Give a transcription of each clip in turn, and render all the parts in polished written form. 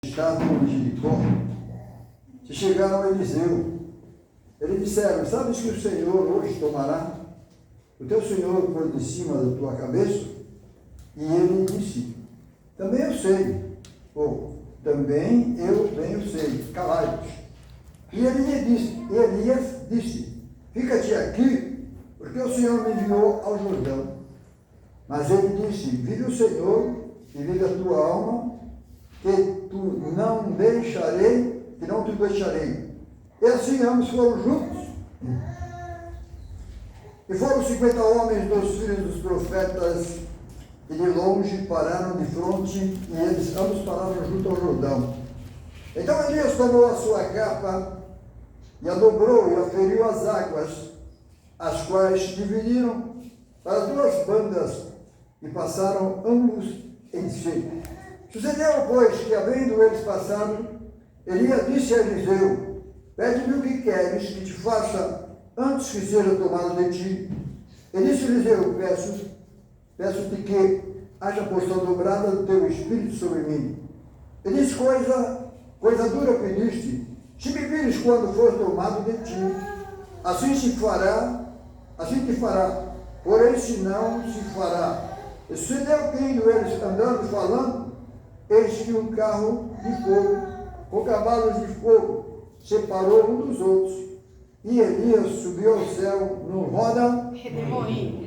estado com Jericó, se chegaram a Eliseu. Eles disseram: sabes que o Senhor hoje tomará o teu Senhor por de cima da tua cabeça? E ele disse: também eu sei. Ou, também eu bem o sei. Calai-vos. E Elias disse: fica-te aqui, porque o Senhor me enviou ao Jordão. Mas ele disse: vive o Senhor e vive a tua alma, que não te deixarei. E assim ambos foram juntos. E foram 50 homens dos filhos dos profetas, e de longe pararam de fronte, e eles ambos pararam junto ao Jordão. Então Elias tomou a sua capa, e a dobrou, e aferiu as águas, as quais dividiram para duas bandas, e passaram ambos em seco. Sucedeu, pois, que havendo eles passado, Elias disse a Eliseu: pede-me o que queres que te faça antes que seja tomado de ti. E disse Eliseu: peço-te que haja porção dobrada do teu espírito sobre mim. E disse: coisa dura pediste. Se me vires quando for tomado de ti, assim te fará, porém se não se fará. E sucedeu que indo eles andando falando, eis que um carro de fogo, com cavalos de fogo, separou um dos outros. E Elias subiu ao céu no roda.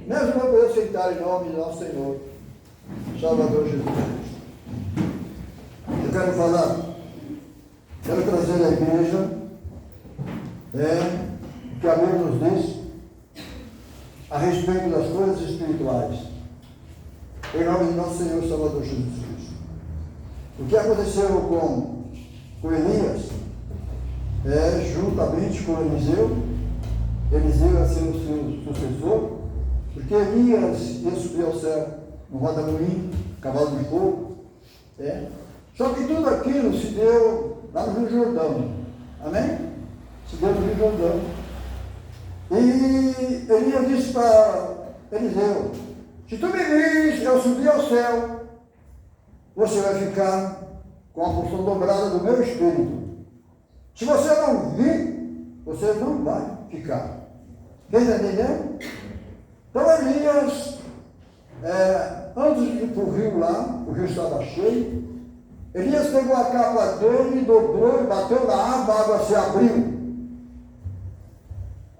Nós vamos poder aceitar em nome de nosso Senhor, Salvador Jesus Cristo. Eu quero trazer à igreja o que a Bíblia nos diz a respeito das coisas espirituais, em nome de nosso Senhor Salvador Jesus Cristo. O que aconteceu com Elias, juntamente com Eliseu ia ser o seu sucessor, porque Elias ia subir ao céu no roda-moinho, cavalo de fogo. Só que tudo aquilo se deu lá no Rio Jordão. Amém? Se deu no Rio Jordão. E Elias disse para Eliseu: se tu me vires eu subir ao céu, você vai ficar com a porção dobrada do meu espírito. Se você não vir, você não vai ficar. Quem está entendendo? Então Elias, antes de ir para o rio lá, o rio estava cheio, Elias pegou a capa dele, dobrou e bateu na água, a água se abriu.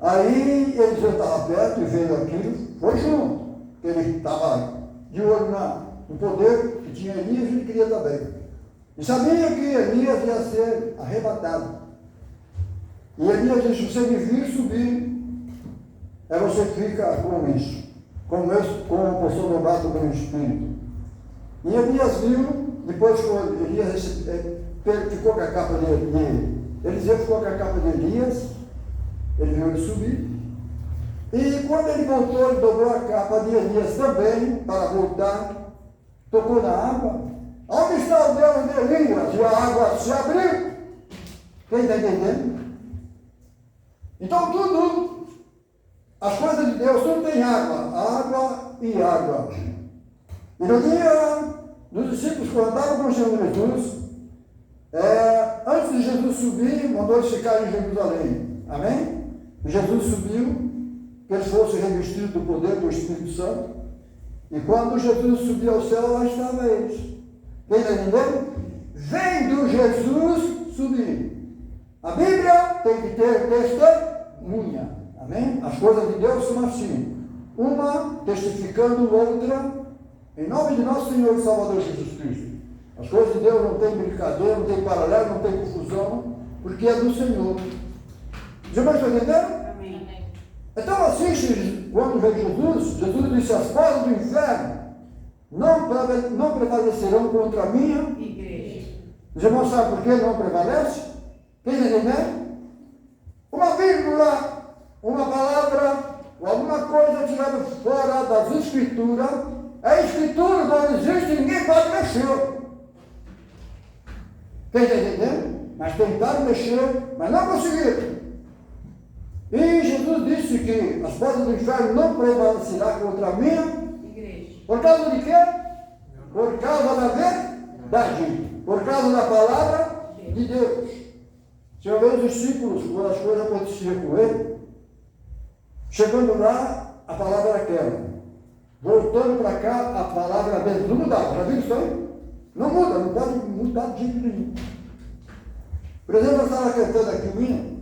Aí Eliseu estava perto e vendo aquilo, foi junto. Ele estava de olho no poder que tinha Elias e ele queria também. E sabia que Elias ia ser arrebatado. E Elias disse: você me vir subir, você fica com isso, com a porção dobrada do meu espírito. E Elias viu, depois que Elias ficou com a capa Eliseu ficou com a capa de Elias, ele viu ele subir. E quando ele voltou, ele dobrou a capa de Elias também, para voltar, tocou na água. Onde está o Deus de Elias? E a água se abriu. Quem está entendendo? Então tudo, as coisas de Deus, tudo tem água e água. E no dia dos discípulos, quando andavam com o Senhor Jesus, antes de Jesus subir, mandou eles ficarem em Jerusalém. Amém? Jesus subiu, que eles fossem revestidos do poder do Espírito Santo. E quando Jesus subiu ao céu, lá estavam eles. Quem está entendendo? Vendo Jesus subir. A Bíblia tem que ter testemunha. Amém? As coisas de Deus são assim. Uma testificando outra, em nome de nosso Senhor e Salvador Jesus Cristo. As coisas de Deus não tem brincadeira, não tem paralelo, não tem confusão, porque é do Senhor. Já vai entender? Então assiste, quando veio Jesus disse: as portas do inferno não prevalecerão contra a minha igreja. Os irmãos sabem por que não prevalece? Quem está entendendo? Uma vírgula, uma palavra, ou alguma coisa tirada fora das escrituras, a escritura não existe, ninguém pode mexer. Quem está entendendo? Mas tentaram mexer, mas não conseguiram. E Jesus disse que as portas do inferno não prevalecerão contra a minha igreja. Por causa de quê? Por causa da verdade. Por causa da palavra de Deus. Se eu vejo os discípulos, quando as coisas aconteciam com ele, chegando lá, a palavra era aquela. Voltando para cá, a palavra era mesmo. Não mudava, já viu isso aí? Não muda, não pode mudar de jeito nenhum. Por exemplo, eu estava cantando aqui o hino,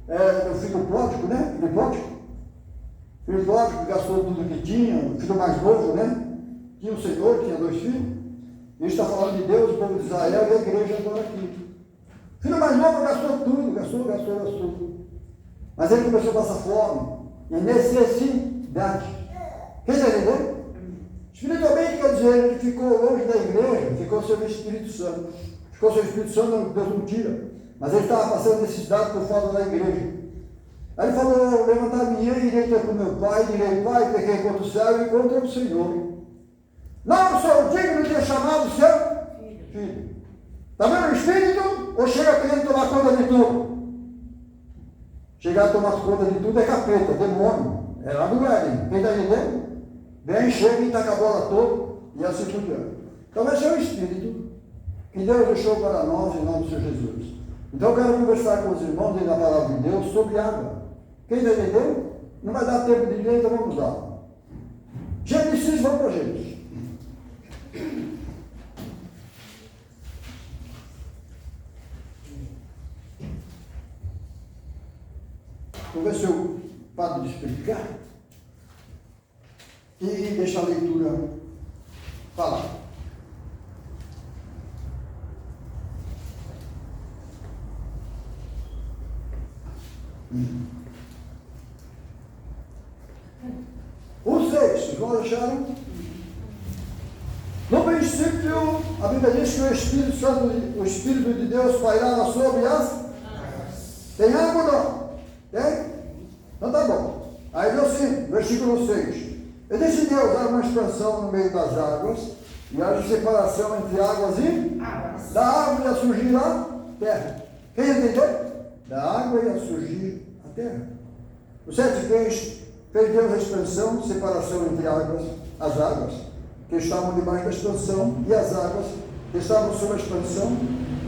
do filho pródigo, né? Filho pródigo. Filho pródigo que gastou tudo que tinha, o filho mais novo, né? Tinha um senhor, tinha 2 filhos. E ele está falando de Deus, o povo de Israel e a igreja agora aqui. O filho mais novo gastou tudo, gastou. Mas ele começou a passar fome e necessidade. Quem está entendendo? Espiritualmente quer dizer, ele ficou longe da igreja, ficou sem o Espírito Santo. Ficou sem o Espírito Santo, Deus não tira. Mas ele estava passando necessidade por falta da igreja. Aí ele falou, levantar minha e irei ter com meu pai, direi, pai, pequei contra o céu e contra o Senhor. Não sou digno de ter chamado seu filho. Está vendo o Espírito? Ou chega querendo tomar conta de tudo? Chegar a tomar conta de tudo é capeta, demônio. É lá do Éden. Quem está entendendo? Vem, chega e taca a bola toda e assim por diante. Então esse é o Espírito que Deus deixou para nós em nome do Senhor Jesus. Então eu quero conversar com os irmãos aí na palavra de Deus sobre água. Quem está entendendo? Não vai dar tempo de ler, então vamos lá. Gênesis, vamos para Gênesis. Vamos ver se eu paro de explicar e deixar a leitura falar. O 6, nós acharam? No princípio, a Bíblia diz que o Espírito Santo, o Espírito de Deus pairava sobre as... Tem água ou não? Tem? Então tá bom. Aí diz assim, versículo 6. Ele decidiu dar uma expansão no meio das águas, e haja separação entre águas e da água ia surgir a terra. Quem entendeu? Da água ia surgir a terra. O 7 fez Deus a expansão, separação entre as águas que estavam debaixo da expansão e as águas que estavam sob a expansão.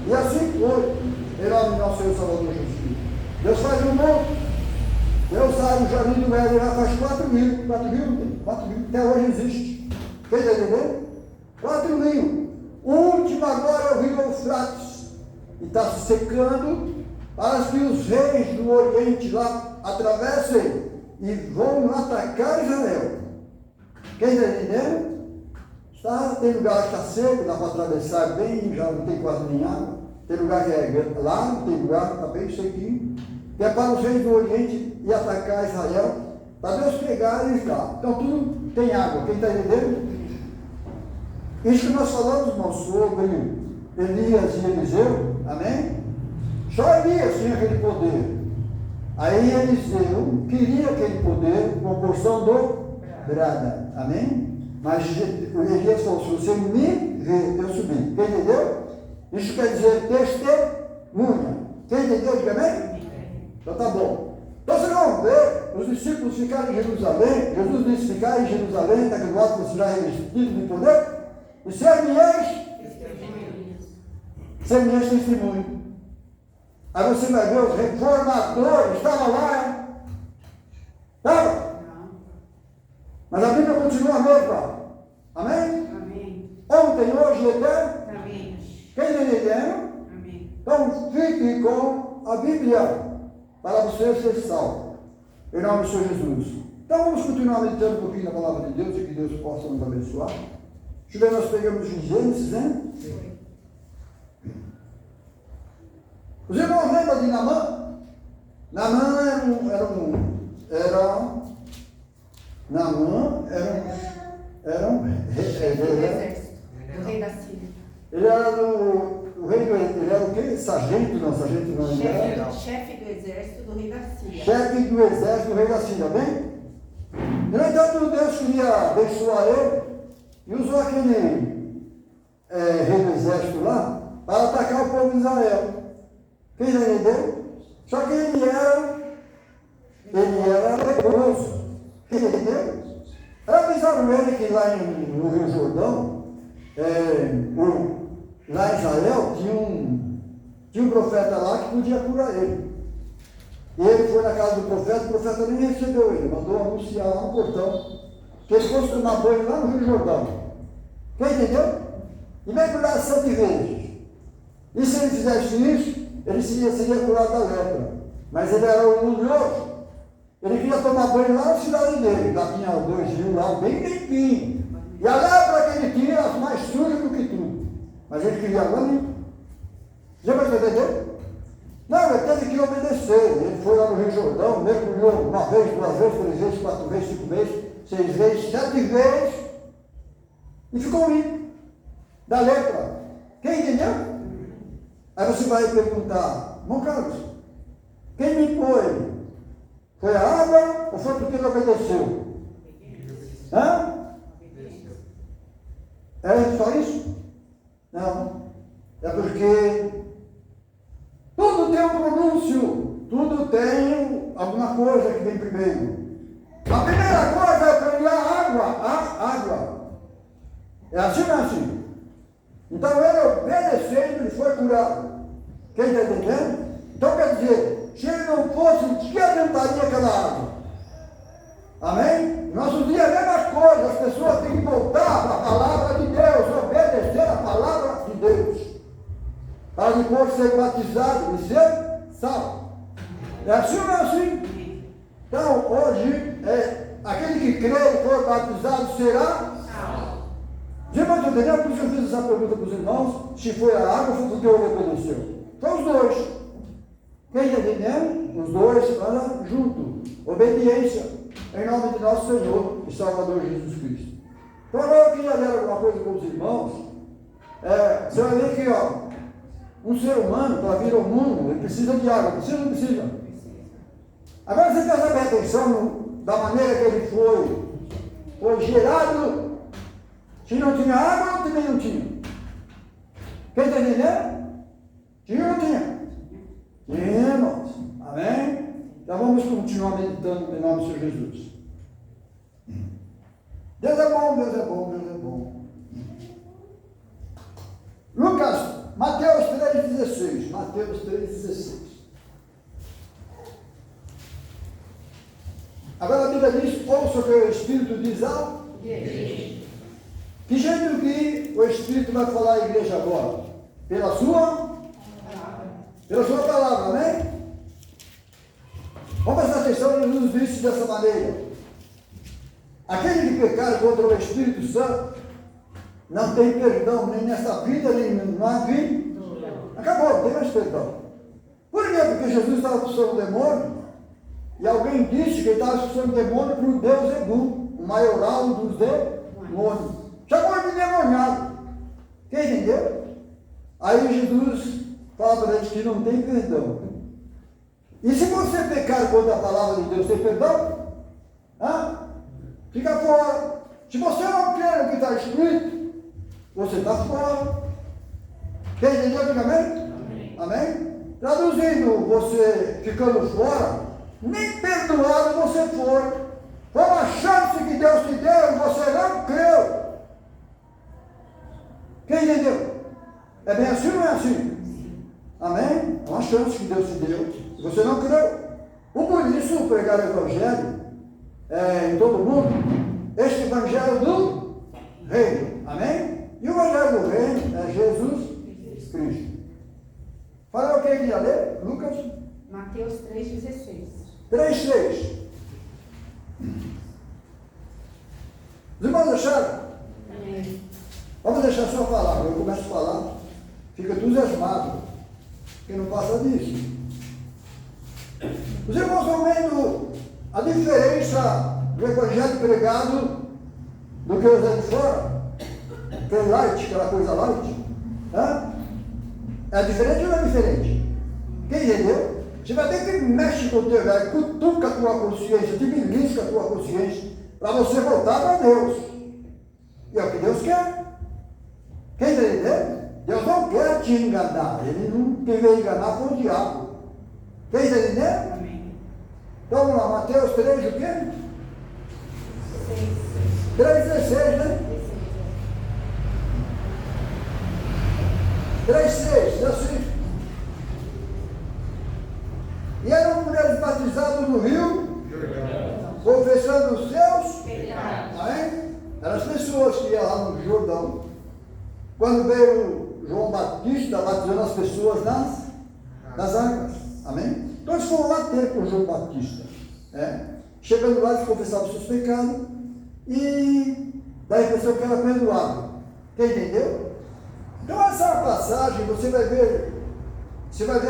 E assim foi. Em nome do nosso Senhor Salvador Jesus. Deus faz um mundo. Deus sabe, o jardim do Éden já faz 4 mil, até hoje existe. Quem está entendendo? 4 mil. O último agora é o rio Eufrates. E está se secando para que os reis do Oriente lá atravessem e vão atacar Israel. Quem está entendendo? Tem lugar que está seco, dá para atravessar bem, já não tem quase nem água. Tem lugar que é largo, tem lugar que está bem sequinho. Que é para os reis do Oriente ir atacar Israel, para Deus pegar e ficar. Então tudo tem água, quem está entendendo? Isso que nós falamos, irmão, sobre Elias e Eliseu, amém? Só Elias tinha aquele poder. Aí Eliseu queria aquele poder com porção dobrada, amém? Mas Elias falou, se você me ver, eu subi. Quem entendeu? Isso quer dizer testemunha. Quem entendeu? Diga amém? Então tá bom. Então vocês vão ver os discípulos ficarem em Jerusalém. Jesus disse ficar em Jerusalém, está que o voto será revestido de poder. E ser minhas testemunhas. Aí você vai ver os reformadores, estavam lá, estava? Mas a Bíblia continua a mesma. Amém? Amém. Ontem, hoje e eterno. Amém. Quem está entendendo? Amém. Então fique com a Bíblia para você ser salvo. Em nome do Senhor Jesus. Então vamos continuar meditando um pouquinho na palavra de Deus e que Deus possa nos abençoar. Deixa eu ver, nós pegamos em Gênesis, né? Sim. Os irmãos lembram de Naamã? Naamã era um rei da Síria. Ele era o rei do, ele era o quê? Sargento não. Chefe do exército do rei da Síria. Chefe do exército do rei da Síria, bem? No entanto, Deus queria abençoar ele e usou aquele rei do exército lá para atacar o povo de Israel. Quem já entendeu? Só que ele era leproso. Quem entendeu? Avisaram ele que lá no Rio Jordão, lá em Israel tinha um profeta lá que podia curar ele. E ele foi na casa do profeta, o profeta nem recebeu ele, mandou anunciar lá no portão que ele fosse tomar banho lá no Rio Jordão. Quem entendeu? E mergulhar 7 vezes. E se ele fizesse isso, ele seria curado da lepra. Mas ele era orgulhoso. Ele queria tomar banho lá na cidade dele. Lá tinha 2 rios lá, bem limpinho. E a lepra que ele tinha era mais suja do que tudo. Mas ele queria água limpa. Já vai entender? Não, ele teve que obedecer. Ele foi lá no Rio Jordão, mergulhou 1 vez, 2 vezes, 3 vezes, 4 vezes, 5 vezes, 6 vezes, 7 vezes. E ficou limpo. Da lepra. Quem entendeu? Aí você vai perguntar, irmão Carlos, quem limpou ele? Foi a água ou foi porque ele obedeceu? Hã? É só isso? Não. É porque tudo tem um pronúncio, tudo tem alguma coisa que vem primeiro. A primeira coisa é aprender a água, a água. É assim ou não é assim? Então ele obedecendo, ele foi curado. Quem está entendendo? Então quer dizer, se ele não fosse, o que adiantaria aquela água? Amém? Nossos dias é a mesma coisa, as pessoas têm que voltar para a palavra de Deus, obedecer a palavra de Deus. Para depois ser batizado e ser salvo. É assim ou não é assim? Então hoje, aquele que crê e for batizado será salvo. Já vai entender? Por isso eu fiz essa pergunta para os irmãos, se foi a água ou foi porque ele obedeceu. Então os dois. Quem está entendendo? Os dois andam junto. Obediência. Em nome de nosso Senhor e Salvador Jesus Cristo. Então agora eu queria ler alguma coisa com os irmãos. Você vai ver que, um ser humano, para vir ao mundo, ele precisa de água. Precisa ou não precisa? Agora você presta bem atenção da maneira que ele foi gerado. Se não tinha água, também não tinha. Quem está entendendo? Tinha ou não tinha? Tinha, irmãos. Amém? Então vamos continuar meditando em nome do Senhor Jesus. Deus é bom, Deus é bom, Deus é bom. Mateus 3,16. Mateus 3,16. Agora a Bíblia diz, ouça o que o Espírito diz ao igreja. Que jeito que o Espírito vai falar à igreja agora? Pela sua palavra, amém? Vamos prestar atenção, Jesus disse dessa maneira. Aquele que pecar contra o Espírito Santo não tem perdão, nem nesta vida, nem na vida. Acabou, não tem mais perdão. Por quê? Porque Jesus estava expulsando o demônio, e alguém disse que ele estava expulsando o demônio para o Deus Ebu, o maioral dos demônios. Chamou de demoniado. Quem entendeu? Aí Jesus fala para eles que não tem perdão. E se você pecar contra a palavra de Deus, tem perdão? Fica fora. Se você não crê no que está escrito, você está fora. Quem entendeu? Diga amém? Amém? Traduzindo, você ficando fora, nem perdoado você foi. Foi uma chance que Deus te deu e você não creu. Quem entendeu? É bem assim ou não é assim? Amém? É uma chance que Deus te deu. Se você não creu. Por isso, pregar o Evangelho em todo mundo, este Evangelho do Reino. Amém? E o Evangelho do Reino é Jesus Cristo. Fala o que ele ia ler, Lucas? Mateus 3,16. 3,6. Os irmãos acharam? Amém. Vamos deixar só falar. Eu começo a falar, fica entusiasmado, porque não passa disso. Os irmãos estão vendo a diferença do evangelho pregado do que os de fora? Aquele light, aquela coisa light. É diferente ou não é diferente? Quem entendeu? Você vai ter que mexer com o teu velho, cutuca a tua consciência, te belisca a tua consciência, para você voltar para Deus. E é o que Deus quer. Quem entendeu? Deus não quer te enganar. Ele não quer enganar com o diabo. Quem entendeu? Amém. Então vamos lá, Mateus 3, o quê? 3,16, né? 3:6, diz assim. E eram mulheres batizadas no rio, confessando os seus Pecados. Amém? Eram as pessoas que iam lá no Jordão. Quando veio João Batista batizando as pessoas nas águas. Amém? Então eles foram lá ter com João Batista. Chegando lá, eles confessavam os seus pecados e daí a pessoa que era perdoada. Quem entendeu? Então essa é uma passagem, você vai ver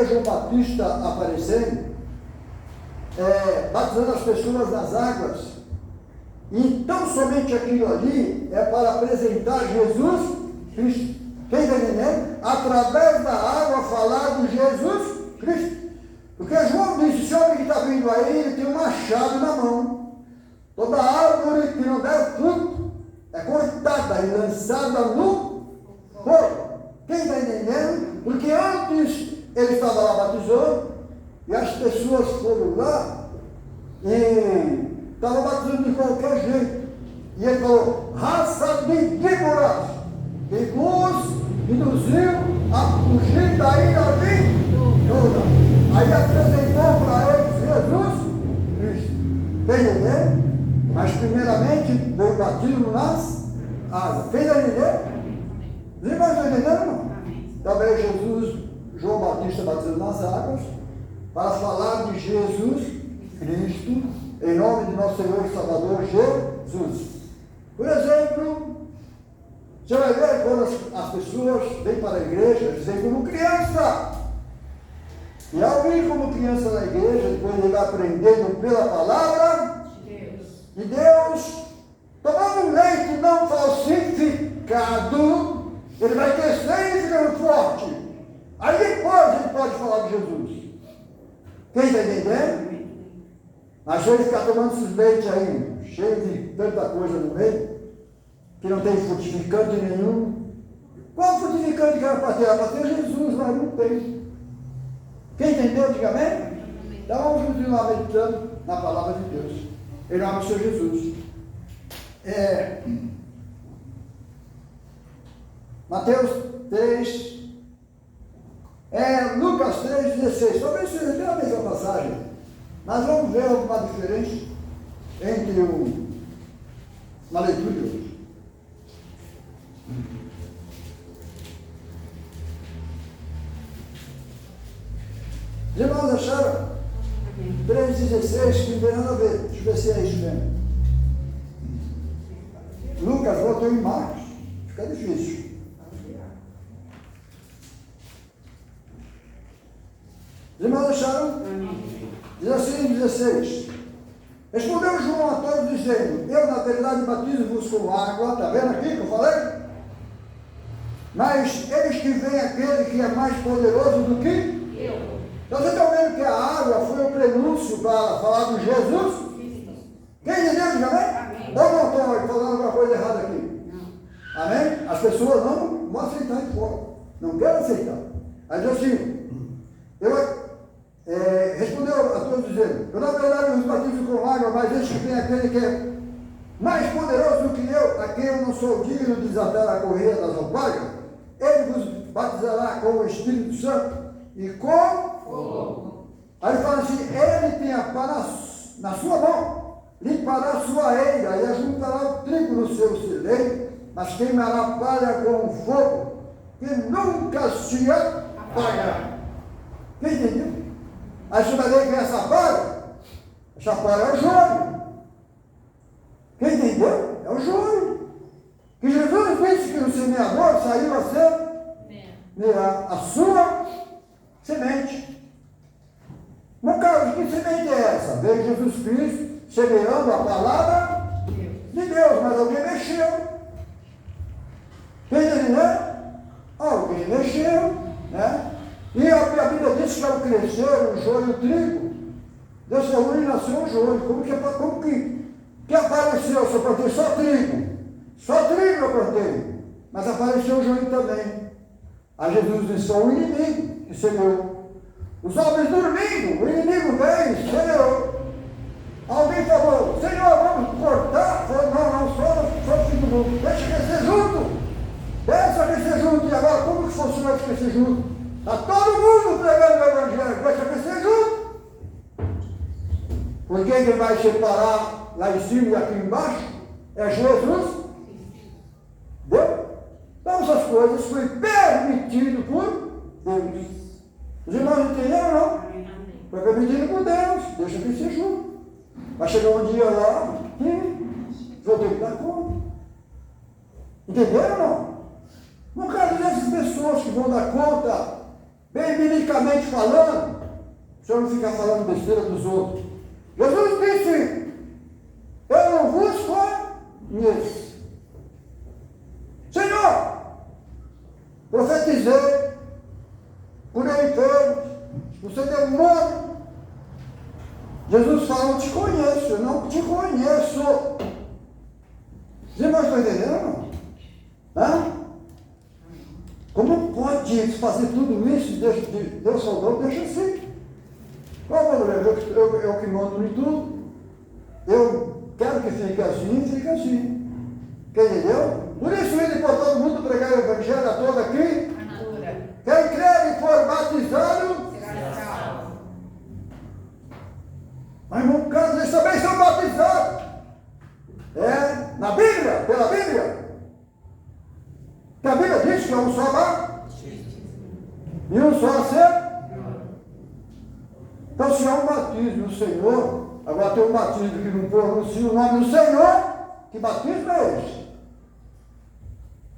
João Batista aparecendo, batizando as pessoas nas águas. Então somente aquilo ali é para apresentar Jesus Cristo. Quem está entendendo? Através da água falar de Jesus Cristo. Porque João disse, esse homem que está vindo aí, ele tem um machado na mão. Toda árvore que não der fruto é cortada e lançada no fogo. Quem está entendendo? Porque antes ele estava lá batizando e as pessoas foram lá e estavam batizando de qualquer jeito. E ele falou, raça de víboras, que vos induziu a fugir da ira vindoura. Aí apresentou para eles Jesus Cristo. Está entendendo? Mas primeiramente veio o batismo nas águas. Quem está entendendo? Os irmãos estão entendendo, irmão? Também Jesus, João Batista batizando nas águas, para falar de Jesus Cristo, em nome de nosso Senhor e Salvador Jesus. Por exemplo, você vai ver quando as pessoas vêm para a igreja, eles vêm como criança. E ao vir como criança na igreja, depois ele vai aprendendo pela palavra de Deus, tomando leite não falsificado, ele vai crescendo e ficando forte. Aí depois ele pode falar de Jesus. Quem está entendendo? Mas se ele ficar tomando esses leites aí, cheio de tanta coisa no meio, que não tem frutificante nenhum. Qual frutificante que era para ter? Era para ter Jesus, mas não tem. Quem entendeu, diga amém? Então vamos continuar meditando na palavra de Deus. Em nome do Senhor Jesus. Mateus 3, Lucas 3,16. Talvez seja até a mesma passagem, mas vamos ver alguma diferença entre uma leitura e outra. Os irmãos acharam? 3,16, que não tem nada a ver. Deixa eu ver se é isso mesmo. Lucas voltou em Marcos. Fica difícil. Os irmãos acharam? Diz assim, 16. Respondeu João a todos dizendo, eu na verdade batizo-vos com água. Está vendo aqui que eu falei? Mas eis que vem aquele que é mais poderoso do que eu. Então vocês estão vendo que a água foi o prenúncio para falar de Jesus? Quem entendeu? Diga amém? Ou não estou falando alguma coisa errada aqui? Não. Amém? As pessoas não vão aceitar de fora. Não querem aceitar. Aí diz assim, respondeu a todos dizendo, eu na verdade os batizo com água, mas eis que vem aquele que é mais poderoso do que eu, a quem eu não sou digno de desatar a correia das alpargas. Ele vos batizará com o Espírito Santo e com fogo. Aí ele fala assim, ele tem a pá na sua mão, limpará a sua eira e ajuntará o trigo no seu celeiro, mas queimará a palha com fogo, que nunca se apagará. Quem entendeu? Aí você vai ver que essa palha é o joio. Quem entendeu? É o joio. Que Jesus disse que o semeador saiu a ser a sua semente. No caso, que semente é essa? Veio Jesus Cristo semeando a palavra de Deus, mas alguém mexeu. Quem entendeu? Alguém mexeu, né? E a Bíblia diz que ao crescer o joio e o trigo, dessa unha nasceu o joio. Como que apareceu? Se eu plantei só trigo. Só trigo eu plantei. Mas apareceu o joio também. Aí Jesus disse, o inimigo que semeou. Os homens dormindo, o inimigo veio e semeou. Alguém falou, Senhor, vamos cortar? Falou, não, só filho do mundo. Deixa crescer junto. Deixa crescer junto. E agora, como que funciona esse crescer junto? Está todo mundo pregando o Evangelho, deixa crescer junto. Porque quem vai separar lá em cima e aqui embaixo é Jesus. Entendeu? Então essas coisas foi permitido por Deus. Os irmãos entenderam, não? Foi permitido por Deus, deixa crescer junto. Vai chegar um dia lá que vou ter que dar conta. Entenderam, não? No caso dessas pessoas que vão dar conta, bem biblicamente falando, o senhor não fica falando besteira dos outros. Jesus disse, eu não vos conheço. Senhor, profetizei, curei enfermos, você deu um nome. Jesus fala, eu te conheço, eu não te conheço. Os irmãos estão entendendo? Hã? Como pode fazer tudo isso e Deus falou, deixa assim. Qual o problema? Eu que mando em tudo. Eu quero que fique assim, fica assim. Entendeu? Por isso ele por todo mundo pregar o Evangelho a todo aqui. Quem crer e for batizado, Será salvo. mas no caso eles também são batizados. É, na Bíblia, pela Bíblia. Que a Bíblia diz que é um só batismo e um só ser. Então, se há um batismo no Senhor, agora tem um batismo que não pronuncia o nome do Senhor, que batismo é esse?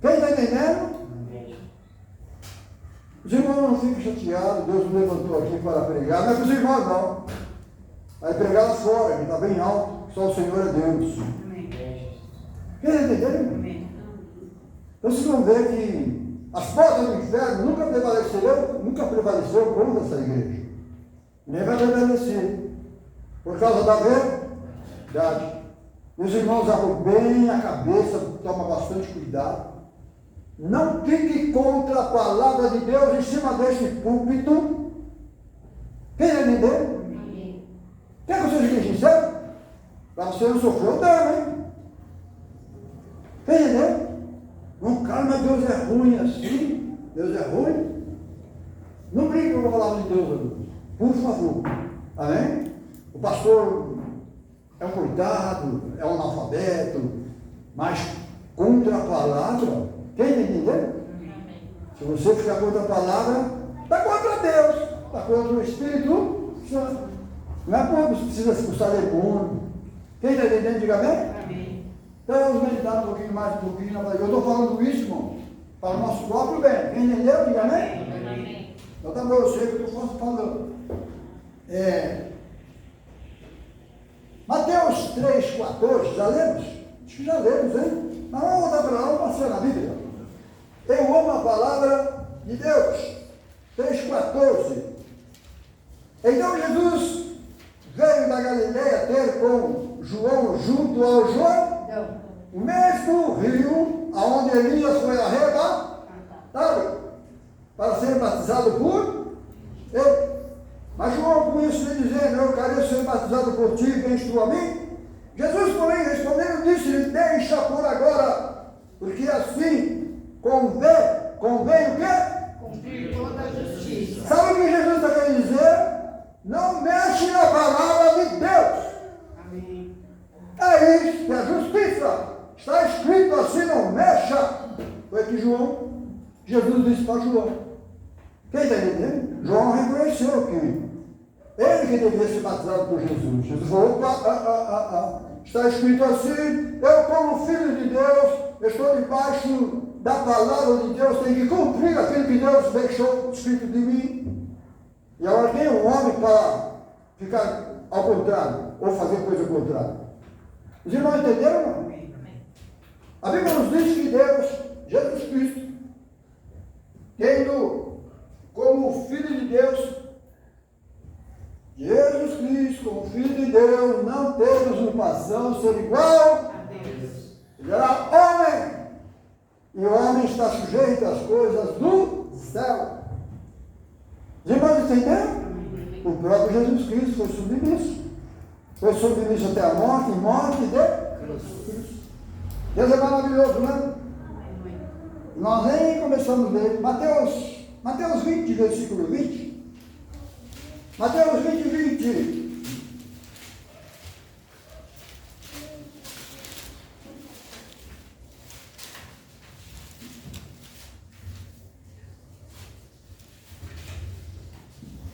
Quem está entendendo? Os irmãos não ficam chateados, Deus me levantou aqui para pregar, não é para os irmãos não. Vai pregar lá fora, que está bem alto, só o Senhor é Deus. Amém. Quem está entendendo? Amém. Então vocês vão ver que as portas do inferno nunca prevaleceram contra essa igreja. Nem vai prevalecer. Por causa da verdade. Meus irmãos, abram bem a cabeça, toma bastante cuidado. Não fique contra a palavra de Deus em cima deste púlpito. Quem entendeu? Amém. Quer que eu seja sincero? Para você não sofrer o dano, hein? Quem entendeu? Não, cara, mas Deus é ruim assim. Deus é ruim. Não brinque com a palavra de Deus, amigos. Por favor. Amém? O pastor é um coitado, é um analfabeto, mas contra a palavra, quem entendeu? Se você ficar contra a palavra, está contra Deus, está contra o Espírito Santo. Não é porque você precisa expulsar demônio. Quem está entendendo, diga amém? Amém. Então vamos meditar um pouquinho mais, um pouquinho. Eu estou falando isso, irmão, para o nosso próprio bem. Quem entendeu, diga amém? Amém. Então tá bom, eu sei o que eu estou falando. Mateus 3,14, já lemos? Acho que já lemos, hein? Mas vamos voltar para lá, vamos passar na Bíblia. Eu amo a palavra de Deus. 3,14. Então Jesus veio da Galileia ter com João junto ao Jordão, o mesmo rio aonde Elias foi arrebatado para ser batizado por ele. Mas João, com isso, lhe dizendo, eu quero ser batizado por ti, vens tu a mim? Jesus, porém, respondendo, disse-lhe, deixa por agora, porque assim convém o quê? Cumprir toda a justiça. Sabe o que Jesus está querendo dizer? Não mexe na palavra de Deus. Amém. É isso que é justiça. Está escrito assim, não mexa. Foi que Jesus disse para João. Quem está entendendo? João reconheceu que ele que devia ser batizado por Jesus. Jesus falou, está escrito assim, eu como filho de Deus, estou debaixo da palavra de Deus, tenho que cumprir aquilo que Deus deixou escrito de mim. E agora tem um homem para ficar ao contrário, ou fazer coisa contrária. Os irmãos entenderam? Não? Amém. A Bíblia nos diz que Deus, Jesus Cristo, tendo como Filho de Deus, Jesus Cristo, como Filho de Deus, não teve usurpação ser igual. A Deus. Ele era homem, e o homem está sujeito às coisas do céu. Os irmãos entenderam? O próprio Jesus Cristo foi submisso. Foi submisso até a morte, e morte de cruz. Deus é maravilhoso, né? Nós nem começamos a ler. Mateus 20, versículo 20. Mateus 20, 20.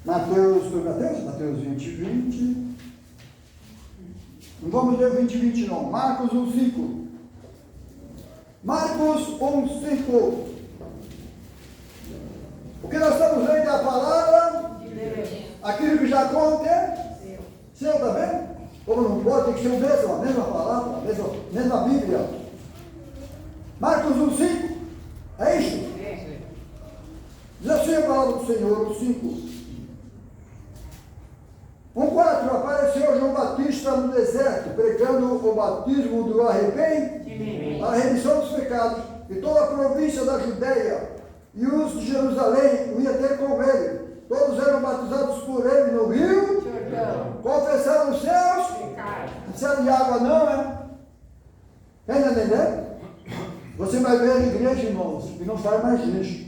Mateus 20, 20. Não vamos ler 20, 20 não. Marcos 1, 5. Marcos 1, 5. O que nós estamos lendo é a palavra, aquilo que já conta é seu também. Como não pode, tem que ser o mesmo, a mesma palavra, a mesma Bíblia. Marcos 1, 5. É isso? Diz assim a palavra do Senhor, o 5. 1,4, apareceu João Batista no deserto, pregando o batismo do arrependimento, a remissão dos pecados, e toda a província da Judéia e os de Jerusalém o ia ter com ele. Todos eram batizados por ele no rio, confessando os seus pecados. Isso é de água não, é? Está entendendo? Você vai ver a igreja, irmãos, que não faz mais isso.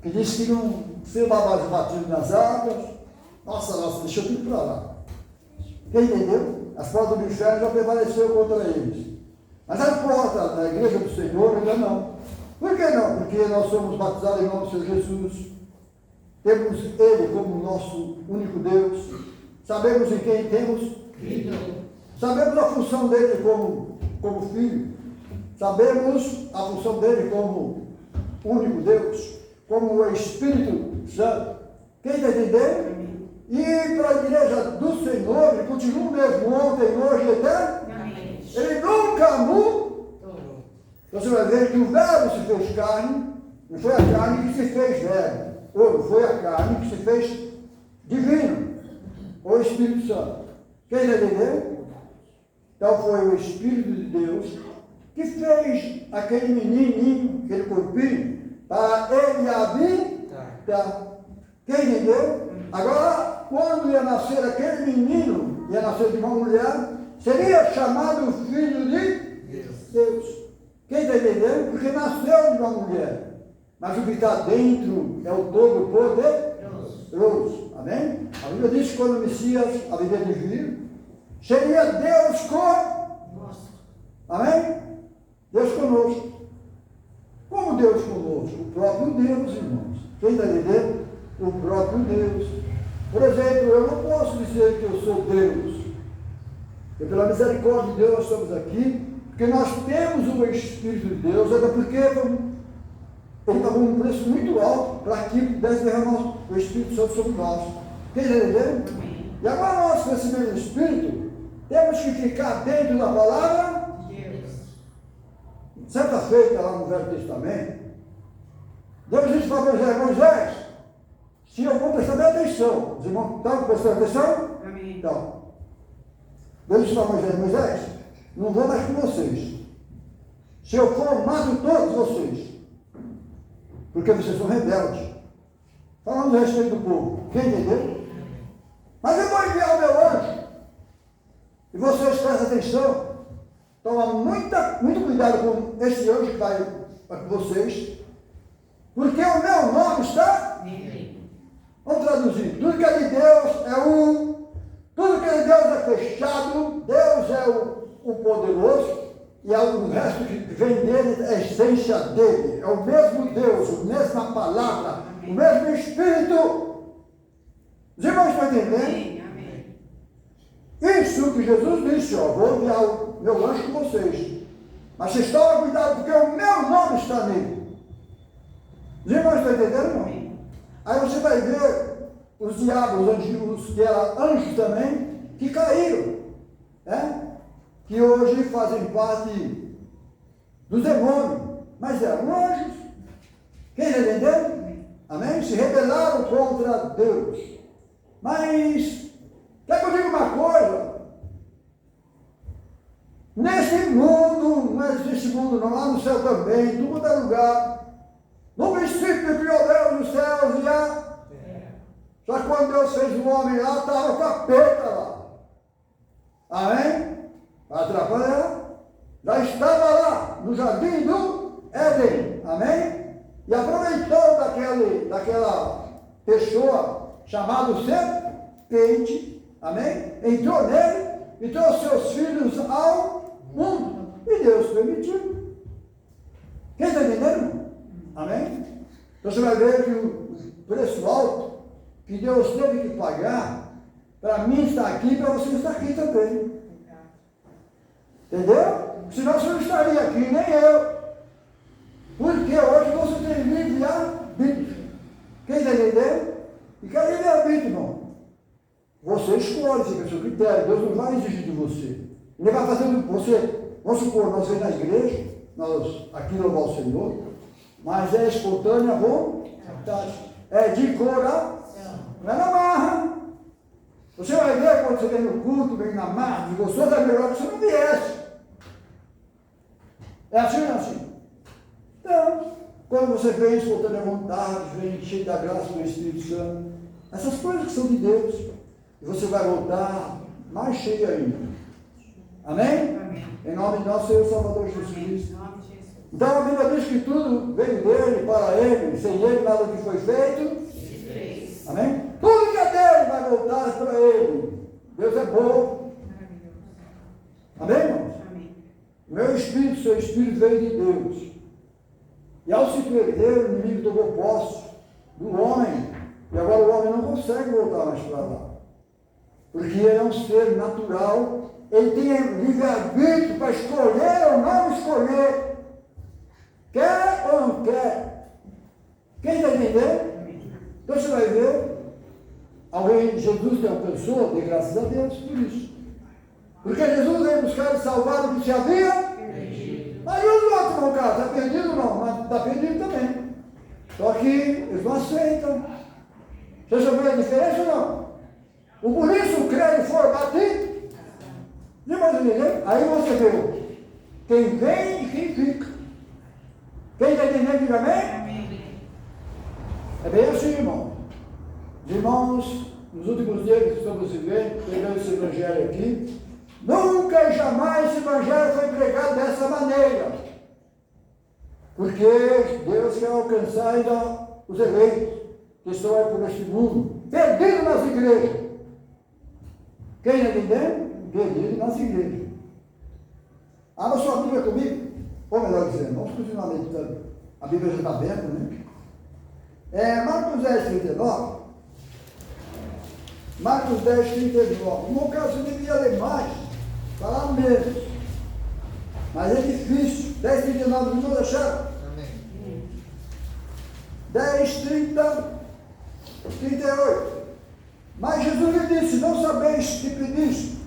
Que diz que não se babado batismo nas águas. Nossa, deixa tudo para lá. Quem entendeu? As portas do inferno já prevaleceram contra eles. Mas as portas da igreja do Senhor ainda não. Por que não? Porque nós somos batizados em nome do Senhor Jesus. Temos Ele como nosso único Deus. Sabemos em quem temos Cristo. Sabemos a função dele como Filho. Sabemos a função dele como único Deus. Como o Espírito Santo. Quem está entendendo? E para a igreja do Senhor, ele continua o mesmo ontem, hoje e eterno. Ele nunca mudou. Você vai ver que o verbo se fez carne, não foi a carne que se fez verbo, ou não foi a carne que se fez divino, ou Espírito Santo. Quem entendeu? Então foi o Espírito de Deus que fez aquele menininho, aquele corpinho, para ele habitar. Quem entendeu? Agora, quando ia nascer aquele menino, ia nascer de uma mulher, seria chamado Filho de Deus. Quem está entendendo? Porque nasceu de uma mulher. Mas o que está dentro é o Todo-Poderoso. Amém? A Bíblia diz que quando o Messias haveria de vir, seria Deus conosco. Amém? Deus conosco. Como Deus conosco? O próprio Deus, irmãos. Quem está entendendo? O próprio Deus. Por exemplo, eu não posso dizer que eu sou Deus. E pela misericórdia de Deus nós estamos aqui, porque nós temos o Espírito de Deus, até porque ele pagou um preço muito alto para que pudesse derramar o Espírito Santo sobre nós. Quem está entendendo? E agora nós, com esse mesmo Espírito, temos que ficar dentro da palavra. Certa feita lá no Velho Testamento, Deus disse para Moisés, se eu vou prestar atenção, os irmãos estão prestando atenção? Amém. Então, Deus disse para Moisés, não vou mais com vocês. Se eu for, mato todos vocês. Porque vocês são rebeldes. Falando a respeito do povo. Quem entendeu? Mas eu vou enviar o meu anjo. E vocês prestem atenção. Toma muito cuidado com esse anjo que vai com vocês. Porque o meu nome está... Vamos traduzir. Tudo que é de Deus é um. Tudo que é de Deus é fechado. Deus é o poderoso. E o resto que vem dele é a essência dele. É o mesmo Deus, a mesma palavra, o mesmo Espírito. Os irmãos estão entendendo? Amém. Isso que Jesus disse, ó, vou enviar o meu anjo com vocês. Mas vocês estão a cuidado porque o meu nome está nele. Os irmãos estão entendendo, não? Aí você vai ver os diabos, os que eram anjos também, que caíram, né? Que hoje fazem parte dos demônios, mas eram anjos. Quem está entendendo? Amém? Se rebelaram contra Deus. Mas, quer que eu diga uma coisa? Nesse mundo, não é nesse mundo não, lá no céu também, em todo é lugar. No princípio criou Deus nos céus e a... Só que quando Deus fez o homem lá, estava o capeta lá. Amém? Para atrapalhar. Já estava lá, no jardim do é dele. Amém? E aproveitou daquela pessoa chamada serpente, amém? Entrou nele e trouxe seus filhos ao mundo. E Deus permitiu. Quem está entendendo? Amém? Então você vai ver que o preço alto que Deus teve que pagar para mim estar aqui, para você estar aqui também. Entendeu? Senão você não estaria aqui, nem eu. Porque hoje você tem livre-arbítrio. Quem está entendendo? E que é livre-arbítrio, irmão? Você escolhe, fica a seu critério. Deus não vai exigir de você. Ele vai fazer você. Vamos supor, nós vamos na igreja, nós aqui louvar o Senhor, mas é espontânea vontade. É de coração. Não é na marra. Você vai ver quando você vem no culto, vem na marra, de gostoso, é melhor que você não viesse. É assim ou não é assim? Então, quando você vem espontânea vontade, vem cheio da graça do Espírito Santo, essas coisas que são de Deus, e você vai voltar mais cheio ainda. Amém? Amém. Em nome de nosso Senhor Salvador Jesus Cristo. Em nome de Jesus. Então a Bíblia diz que tudo veio dele, para ele, sem ele nada que foi feito. Três. Amém? Tudo que é dele vai voltar para ele. Deus é bom. Maravilhoso. Amém, irmãos? Amém. Meu espírito, seu espírito veio de Deus. E ao se perder, o inimigo tomou posse do homem. E agora o homem não consegue voltar mais para lá. Porque ele é um ser natural. Ele tem livre-arbítrio para escolher ou não escolher. Quer ou não quer? Quem está entendendo? Então você vai ver, alguém, Jesus te alcançou, dê graças a Deus por isso. Porque Jesus veio buscar e salvar o que se havia perdido. Mas e os outros, meu cara? Está perdido não, mas está perdido também. Só que eles não aceitam. Você já viu a diferença ou não? O polícia, o crente for batido. Não mais entender? Aí você vê quem vem e quem fica. Quem está entendendo, diga amém? Amém. É bem assim, irmão. Irmãos, nos últimos dias que estamos vivendo, pegando esse evangelho aqui, nunca e jamais esse evangelho foi pregado dessa maneira. Porque Deus quer alcançar ainda os eleitos que estão aí por este mundo, perdidos nas igrejas. Quem está entendendo? Perdido nas igrejas. Abra sua Bíblia comigo. Ou melhor dizendo, vamos continuar meditando. A Bíblia já está aberta, né? Marcos 10, 39. Marcos 10, 39. No caso, eu devia ler mais, falar menos. Mas é difícil. 10, 39, não vou deixar. Amém. 10, 30, 38. Mas Jesus lhe disse: não sabeis que pedis.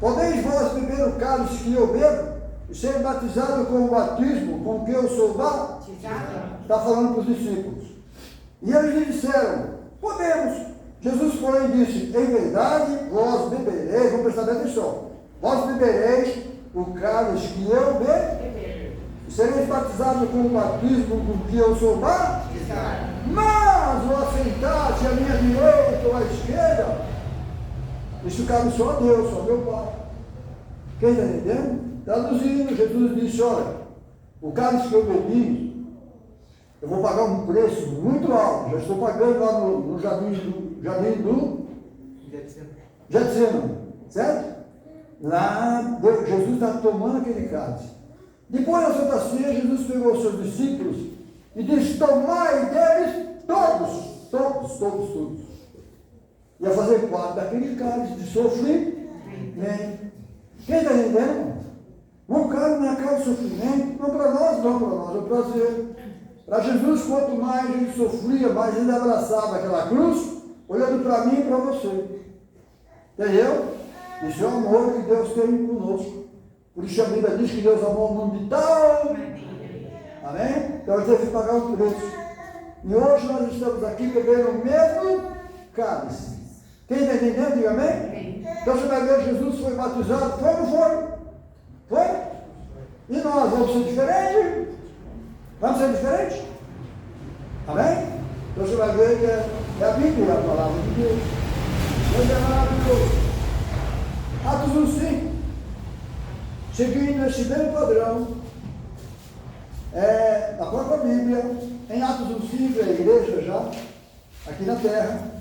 Podeis vós beber o cálice que eu bebo e ser batizado com o batismo com que eu sou batizado? Está falando para os discípulos. E eles lhe disseram: podemos. Jesus, porém, disse: em verdade, vós bebereis, vamos prestar atenção, vós bebereis o cálice que eu bebo e sereis batizados com o batismo com que eu sou batizado. Mas vós sentar-se à minha direita ou à esquerda, isso cabe só a Deus, só a meu Pai. Quem está entendendo? Traduzindo, Jesus disse: olha, o cálice que eu bebi, eu vou pagar um preço muito alto. Já estou pagando lá no jardim do Getsemane, certo? Lá, Jesus está tomando aquele cálice. Depois da Santa Ceia, Jesus pegou os seus discípulos e disse: tomai deles todos. Ia fazer parte daquele cálice de sofrimento. Quem está entendendo? Um cálice não é cálice de sofrimento, não para nós, é um prazer. Para Jesus, quanto mais ele sofria, mais ele abraçava aquela cruz, olhando para mim e para você. Entendeu? Isso é o amor que Deus tem conosco. Por isso a Bíblia diz que Deus amou o mundo de tal. Amém? Então ele teve que pagar um preço. E hoje nós estamos aqui bebendo o mesmo cálice. Quem está entendendo? Diga amém? Então você vai ver, Jesus foi batizado. Foi ou não foi? Foi? E nós vamos ser diferentes? Vamos ser diferentes? Amém? Então você vai ver que é a Bíblia, a palavra de Deus. Deus é maravilhoso. Atos 1:5. Seguindo esse mesmo padrão, a própria Bíblia, em Atos 1:5, a igreja já, aqui na terra.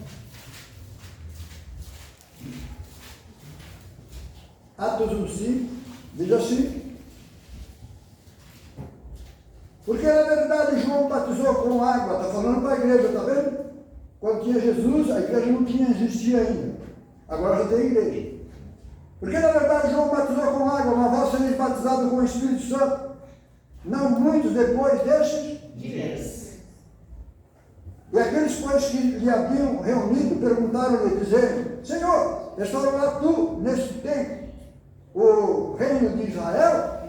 Atos 1:5, diz assim: porque na verdade João batizou com água, está falando para a igreja, está vendo? Quando tinha Jesus, a igreja não existia ainda, agora já tem igreja. Porque na verdade João batizou com água, mas vós sereis batizados com o Espírito Santo, não muitos depois destes dias. E aqueles, pois, que lhe haviam reunido, perguntaram-lhe, dizendo: Senhor, restaurarás tu, neste tempo, o reino de Israel?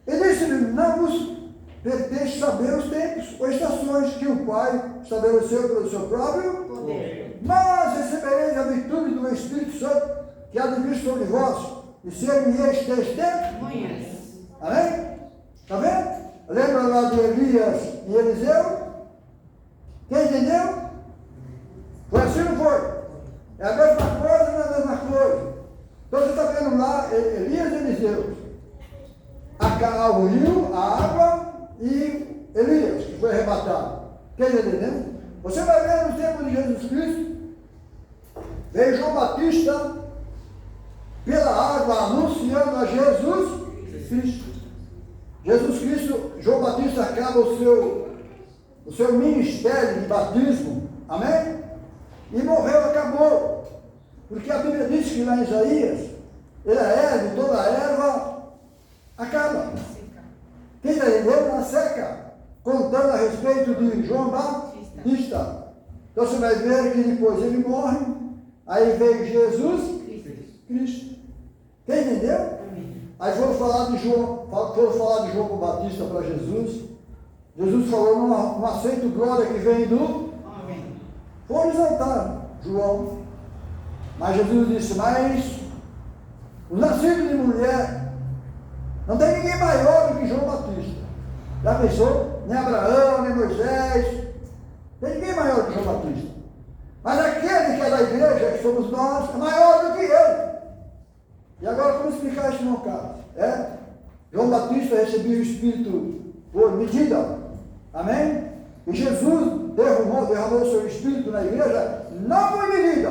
Ele disse-lhe: não vos pertence saber os tempos ou estações que o Pai estabeleceu pelo seu próprio Poder. mas recebereis a virtude do Espírito Santo, que há de vir sobre vós, e ser-me-eis testemunhas. Manhãs. Amém? Está vendo? Lembra lá de Elias e Eliseu? Quem entendeu? Foi assim ou não foi? É a mesma coisa, não é a mesma coisa. Então você está vendo lá Elias e Eliseu. O rio, a água e Elias, que foi arrebatado. Quem entendeu? Você vai ver no tempo de Jesus Cristo, veio João Batista pela água anunciando a Jesus Cristo. Jesus Cristo, João Batista acaba o seu ministério de batismo, amém? E morreu, acabou. Porque a Bíblia diz que lá em Isaías, ele é de toda a erva, acaba. Quem está entendendo? Na seca, contando a respeito de João Batista. Então você vai ver que depois ele morre, aí veio Jesus Cristo. Quem entendeu? Aí foram falar de João Batista para Jesus. Jesus falou: não aceito glória que vem do Amém. Foram exaltar João. Mas Jesus disse: mas o nascido de mulher, não tem ninguém maior do que João Batista. Já pensou? Nem Abraão, nem Moisés, não tem ninguém maior do que João Batista. Mas aquele que é da igreja, que somos nós, é maior do que ele. E agora como explicar isso no caso? João Batista recebia o Espírito por medida. Amém? E Jesus derramou o seu Espírito na igreja, não por medida,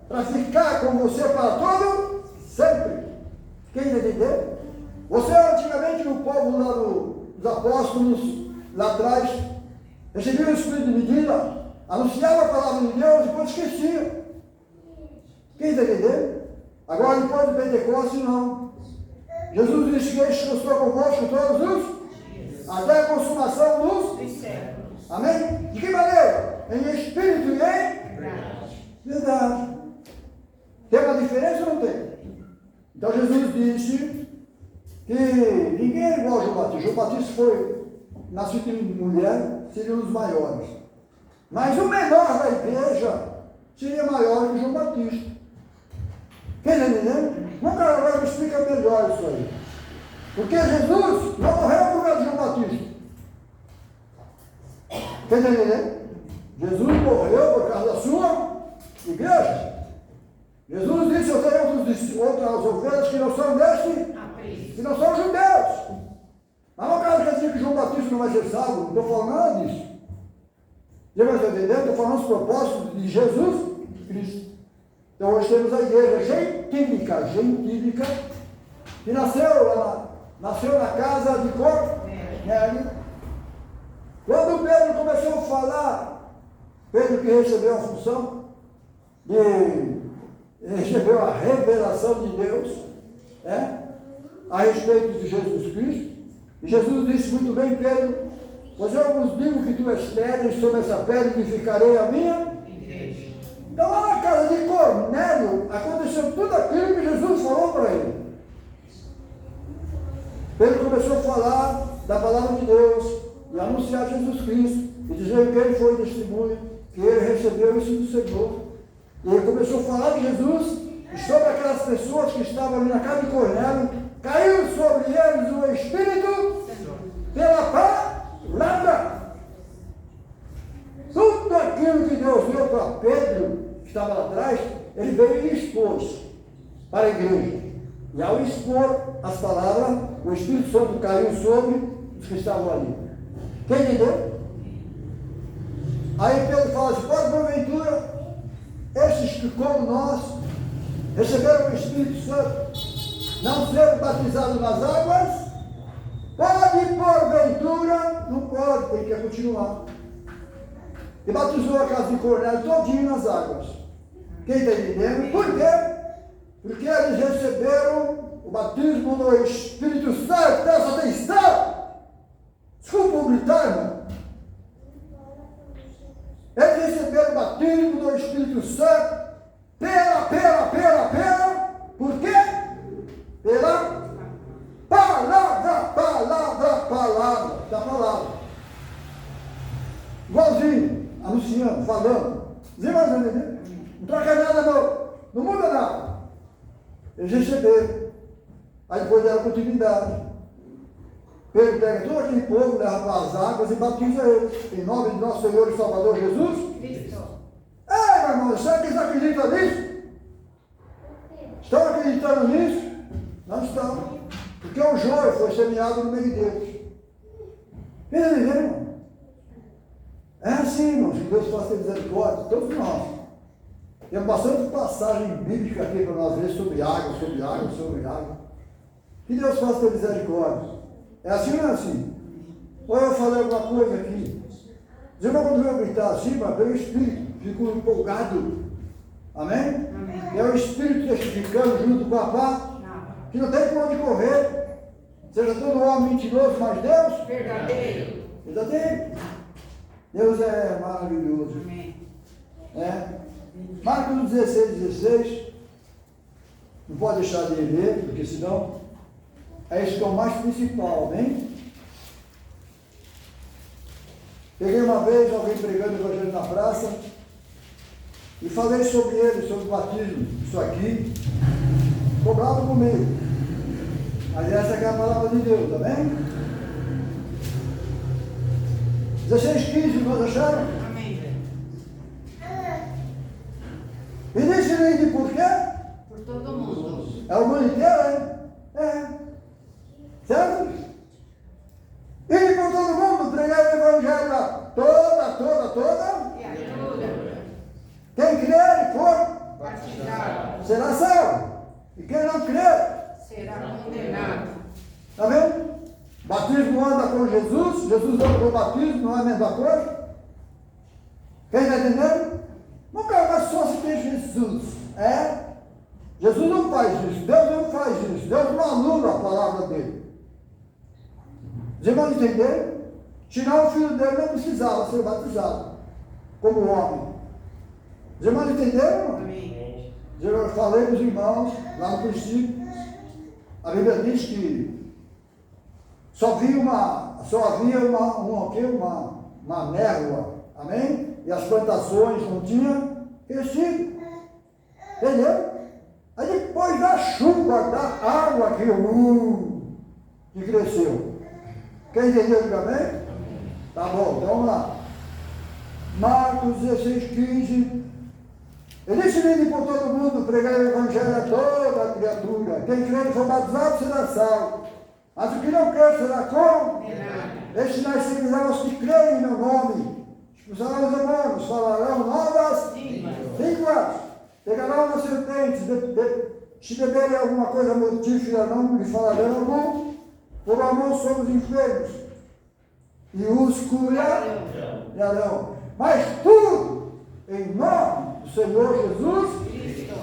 para ficar com você para todo sempre. Quem entendeu? Você antigamente, o povo lá dos apóstolos, lá atrás, recebia o Espírito de medida, anunciava a palavra de Deus e depois esquecia. Quem entendeu? Agora depois do Pentecostes, não. Jesus disse que eu estou convosco todos os até a consumação dos séculos. Amém? De que maneira? Em espírito e em Verdade. verdade. Tem uma diferença ou não tem? Então Jesus disse que ninguém é igual a João Batista. João Batista foi nascido de mulher, seria um dos maiores. Mas o menor da igreja seria maior que João Batista. Quem está entendendo? Vamos agora me explica melhor isso aí. Porque Jesus não morreu por causa de João Batista. Quem está entendendo? Jesus morreu por causa da sua igreja. Jesus disse: eu tenho outras ovelhas que não são deste, que não são judeus. Mas não quero dizer que João Batista não vai ser salvo, não estou falando nada disso. Você vai entender? Estou falando os propósitos de Jesus Cristo. Então hoje temos a igreja gentílica, que nasceu na casa de Cornélio. Quando Pedro começou a falar, Pedro que recebeu a função recebeu a revelação de Deus, a respeito de Jesus Cristo. E Jesus disse muito bem: Pedro, pois eu vos digo que tu és pedra, e sobre essa pedra edificarei a minha igreja. Então lá na casa de Cornélio aconteceu tudo aquilo que Jesus falou para ele. Pedro começou a falar da palavra de Deus e anunciar Jesus Cristo e dizer que ele foi testemunho, que ele recebeu isso do Senhor. E ele começou a falar de Jesus e sobre aquelas pessoas que estavam ali na casa de Cornélio, caiu sobre eles o Espírito pela palavra. Tudo aquilo que Deus deu para Pedro, que estava lá atrás, ele veio e expôs para a igreja. E ao expor as palavras, o Espírito Santo caiu sobre os que estavam ali. Quem entendeu? Aí Pedro fala assim, pode porventura, esses que como nós receberam o Espírito Santo, não serem batizados nas águas? Pode porventura? Não pode, tem que continuar. E batizou a casa de Cornélio todinho nas águas. Quem está entendendo? Por quê? Porque eles receberam o batismo do Espírito Santo. Presta atenção! Desculpa o gritar, irmão. Eles receberam o batismo do Espírito Santo por quê? Pela palavra da palavra. Igualzinho, anunciando, falando. Dizer mais ou menos, não troca nada não muda nada. Eles receberam. Aí depois deram continuidade. Pedro pega todo aquele povo, leva para as águas e batiza eles. Em nome de nosso Senhor e Salvador Jesus Cristo. Meu irmão, será que eles acreditam nisso? Estão acreditando nisso? Não estão. Porque o joio foi semeado no meio deles. Entendeu, irmão? É assim, irmãos, que Deus faça misericórdia, todos nós. Tem bastante passagem bíblica aqui para nós ver sobre água. Que Deus faça ter misericórdia. É assim ou não é assim? Ou eu falei alguma coisa aqui? Os irmãos, quando eu gritar assim, mas pelo Espírito, fico empolgado. Amém? Amém. E é o Espírito testificando junto com a paz, que não tem por onde correr. Seja todo homem mentiroso, mas Deus verdadeiro. Deus é maravilhoso. Amém. Marcos 16. Não pode deixar de ler, porque senão é isso que é o mais principal, amém? Peguei uma vez alguém pregando o evangelho na praça e falei sobre ele, sobre o batismo, isso aqui. Ficou bravo comigo. Mas essa é a palavra de Deus, amém? 16:15, nós acharam? Amém. E disse-lhe por quê? Por todo mundo. É o mundo inteiro, hein? Certo? E por todo mundo pregar o evangelho a toda. Quem crer e for batizado será salvo. E quem não crer será condenado. Está vendo? Batismo anda com Jesus anda com o batismo, não é a mesma coisa? Quem está entendendo? Nunca é só se tem Jesus. Jesus não faz isso, Deus não faz isso, Deus não anula a palavra dele. Os irmãos entenderam? Senão o filho dele não precisava ser batizado, como homem. Os irmãos entenderam? Amém. Eu falei para os irmãos, lá no princípio, a Bíblia diz que só havia uma névoa, amém? E as plantações não tinham crescido. Entendeu? Aí depois da chuva, da água que cresceu. Quem entendeu também? Tá bom, então vamos lá. Marcos 16:15. Ele disse-lhe por todo mundo, pregar o evangelho a toda criatura. Quem crer e for batizado será salvo. Mas o que não crer será condenado. Estes sinais seguirão os que creem em meu nome. Expulsarão os demônios, falarão novas línguas. Pegarão nas serpentes, se beberem alguma coisa mortífera, não lhe falarão algum, por amor sobre os enfermos, e os curarão. Mas tudo, em nome do Senhor Jesus Cristo.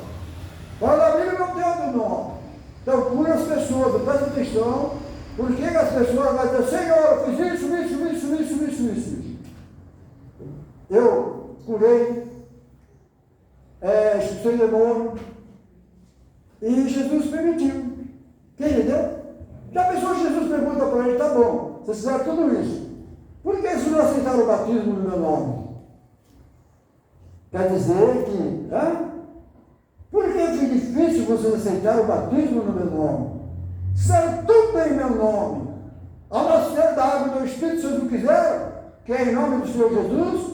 Para a Bíblia não tem outro nome. Então, cura as pessoas, presta atenção, porque as pessoas vão dizer, Senhor, eu fiz isso. Eu curei, expulsei demônio, e Jesus permitiu. Quem entendeu? Já pensou que Jesus pergunta para ele, tá bom, vocês fizeram tudo isso, por que vocês não aceitaram o batismo no meu nome? Quer dizer que, por que foi difícil vocês aceitarem o batismo no meu nome? Fizeram tudo em meu nome. Ao nascer da água do Espírito, vocês não quiseram, que é em nome do Senhor Jesus.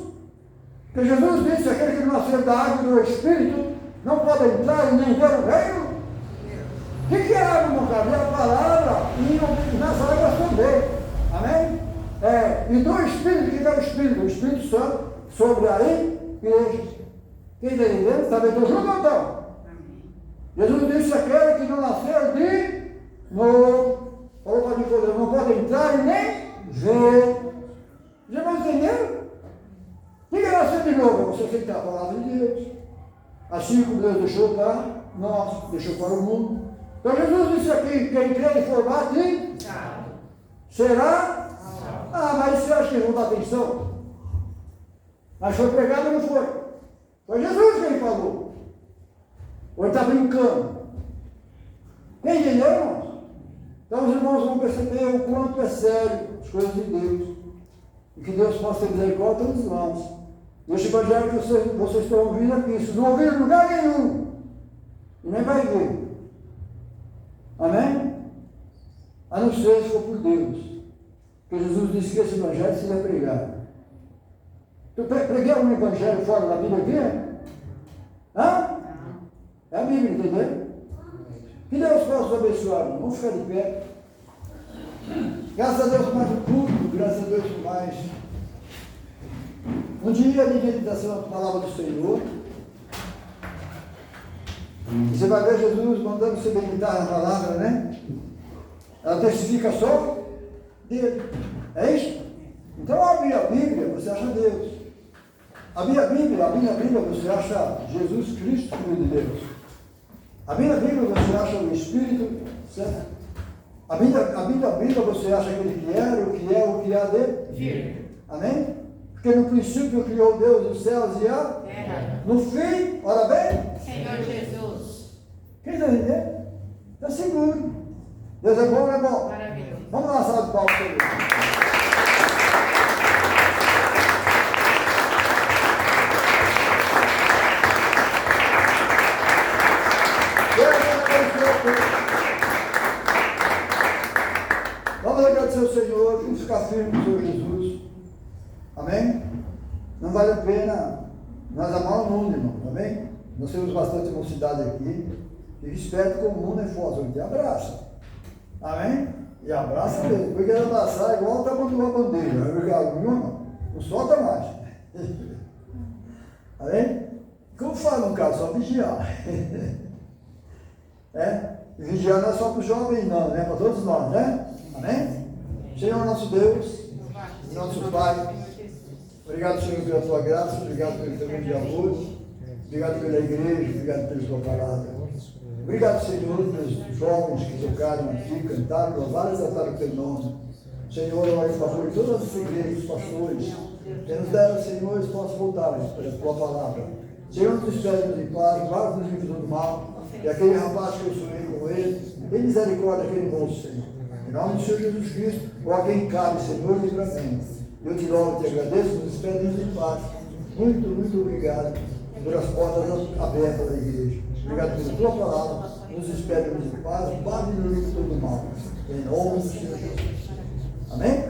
Porque Jesus disse, aquele que não nascer da água do Espírito, não pode entrar e nem ver o reino. O que é água, meu caro? É a palavra e nas águas também. Amém? E do Espírito, que é o Espírito Santo, sobre a igreja. Quem está entendendo? Também estou junto ou não? Jesus disse aquele que não nasceu de novo. Falou para Nicodemo, não pode entrar e nem ver. Já não entendeu? Quem é nascer de novo? Você tem que ter a palavra de Deus. Assim como Deus deixou para nós, deixou para o mundo. Então Jesus disse aqui, quem crê e for batizado, será? Mas você acha que não dá atenção? Mas foi pregado ou não foi? Foi Jesus quem falou. Ou ele está brincando? Quem entendeu, irmãos? Então os irmãos vão perceber o quanto é sério as coisas de Deus. E que Deus possa ter misericórdia dos irmãos. Este evangelho que vocês estão ouvindo aqui, vocês não ouviram em lugar nenhum. E nem vai ver. Amém? A não ser se for por Deus. Porque Jesus disse que esse evangelho seria pregado. Tu preguei um evangelho fora da Bíblia aqui? Hã? É a Bíblia, entendeu? Que Deus possa nos abençoar. Vamos ficar de pé. Graças a Deus por mais um culto, graças a Deus por mais um dia de meditação da palavra do Senhor. Você vai ver Jesus mandando você meditar na palavra, né? Ela testifica só dele. É isso? Então abre a Bíblia, você acha Deus. Abre a Bíblia, você acha Jesus Cristo, Filho de Deus. Abre a Bíblia, você acha o Espírito, certo? Abre a Bíblia, você acha aquele que era, o que é, o que há dele. Amém? Porque no princípio criou Deus os céus e a terra. No fim, ora bem, Senhor Jesus. Quem está entendendo? Está seguro. Deus é bom ou é bom? Maravilhoso. Vamos lá, salve de palmas para ele. Vamos agradecer ao Senhor, vamos ficar firmes no Senhor Jesus. Amém? Não vale a pena nós amar o mundo, irmão. Amém? Nós temos bastante mocidade aqui. Fique esperto como o mundo é forte. Ele te abraça. Amém? E abraça mesmo. Porque ele abraçar é igual o tamanho de uma bandeira. Não solta mais. Amém? Como fala um cara? Só vigiar. E vigiar não é só para os jovens, não, né? Para todos nós, né? Amém? Senhor nosso Deus, nosso Pai, obrigado, Senhor, pela tua graça, obrigado pelo teu de amor, obrigado pela igreja, obrigado pela tua palavra. Obrigado, Senhor, pelos jovens que tocaram aqui, cantaram, louvaram e exaltaram o teu nome. Senhor, eu oro em favor de todas as igrejas, os pastores, que nos deram, Senhor, eles possam voltar pela tua palavra. Senhor, nos despede em paz, guarda nos livros do mal, e aquele rapaz que eu sonhei com ele, tem misericórdia daquele moço, Senhor. Em nome do Senhor Jesus Cristo, ou a quem cabe, Senhor, livramento. Eu te louvo, te agradeço, nos despedimos em paz. Muito, muito obrigado pelas portas abertas da igreja. Obrigado pela tua palavra, nos despedimos em paz, guarde no livro do mal. Em nome do Senhor Jesus. Amém?